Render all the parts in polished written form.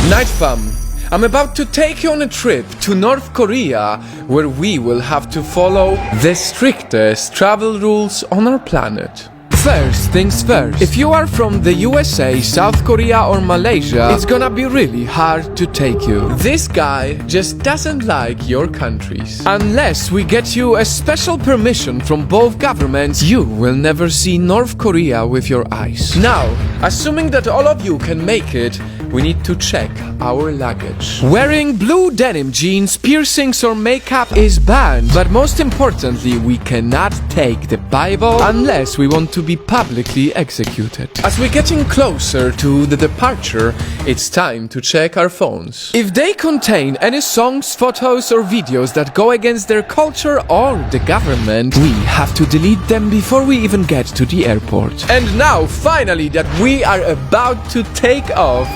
Night fam, I'm about to take you on a trip to North Korea, where we will have to follow the strictest travel rules on our planet. First things first, if you are from the USA, South Korea or Malaysia, it's gonna be really hard to take you. This guy just doesn't like your countries. Unless we get you a special permission from both governments, you will never see North Korea with your eyes. Now, assuming that all of you can make it, we need to check our luggage. Wearing blue denim jeans, piercings or makeup is banned, but most importantly, we cannot take the Bible unless we want to be publicly executed. As we're getting closer to the departure, it's time to check our phones. If they contain any songs, photos or videos that go against their culture or the government, we have to delete them before we even get to the airport. And now, finally, that we are about to take off,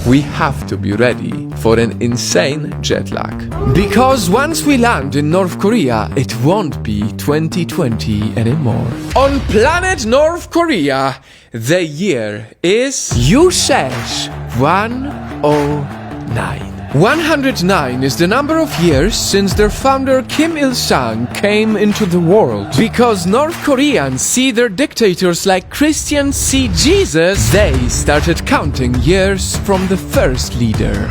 we have to be ready for an insane jet lag. Because once we land in North Korea, it won't be 2020 anymore. On planet North Korea, the year is Yushesh 109. 109 is the number of years since their founder Kim Il-sung came into the world. Because North Koreans see their dictators like Christians see Jesus, they started counting years from the first leader.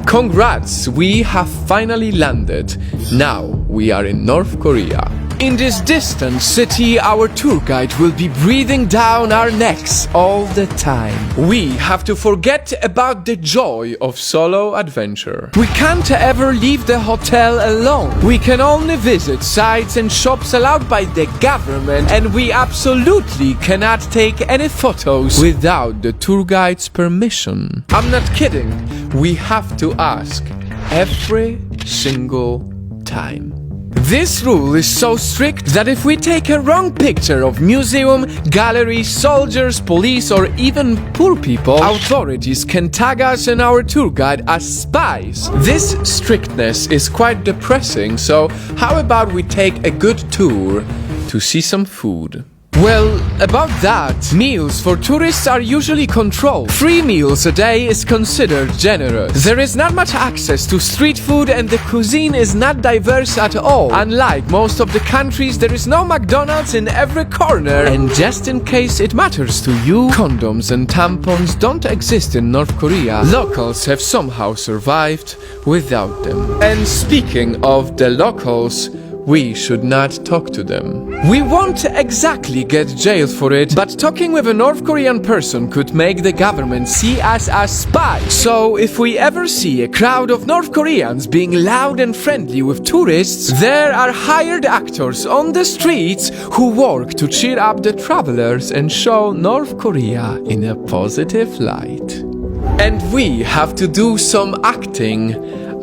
Congrats, we have finally landed. Now we are in North Korea. In this distant city, our tour guide will be breathing down our necks all the time. We have to forget about the joy of solo adventure. We can't ever leave the hotel alone. We can only visit sites and shops allowed by the government, and we absolutely cannot take any photos without the tour guide's permission. I'm not kidding. We have to ask every single time. This rule is so strict that if we take a wrong picture of museum, gallery, soldiers, police or even poor people, authorities can tag us and our tour guide as spies. This strictness is quite depressing, so how about we take a good tour to see some food? Well, about that, meals for tourists are usually controlled. 3 meals a day is considered generous. There is not much access to street food and the cuisine is not diverse at all. Unlike most of the countries, there is no McDonald's in every corner. And just in case it matters to you, condoms and tampons don't exist in North Korea. Locals have somehow survived without them. And speaking of the locals, we should not talk to them. We won't exactly get jailed for it, but talking with a North Korean person could make the government see us as spies. So if we ever see a crowd of North Koreans being loud and friendly with tourists, there are hired actors on the streets who work to cheer up the travelers and show North Korea in a positive light. And we have to do some acting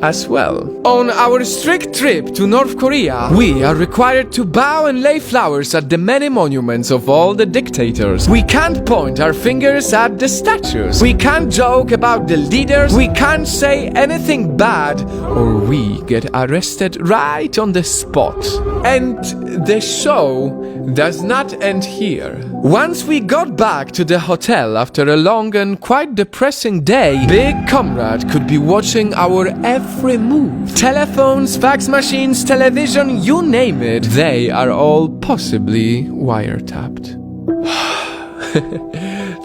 as well. On our strict trip to North Korea, we are required to bow and lay flowers at the many monuments of all the dictators. We can't point our fingers at the statues. We can't joke about the leaders. We can't say anything bad, or we get arrested right on the spot. And the show does not end here. Once we got back to the hotel after a long and quite depressing day, Big Comrade could be watching our every move. Telephones, fax machines, television, you name it, they are all possibly wiretapped.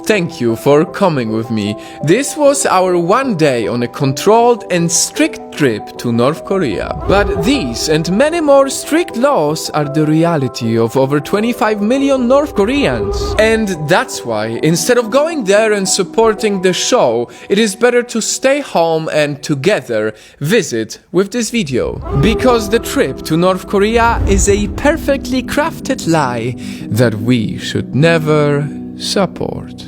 Thank you for coming with me. This was our one day on a controlled and strict trip to North Korea. But these and many more strict laws are the reality of over 25 million North Koreans. And that's why, instead of going there and supporting the show, it is better to stay home and together visit with this video. Because the trip to North Korea is a perfectly crafted lie that we should never support.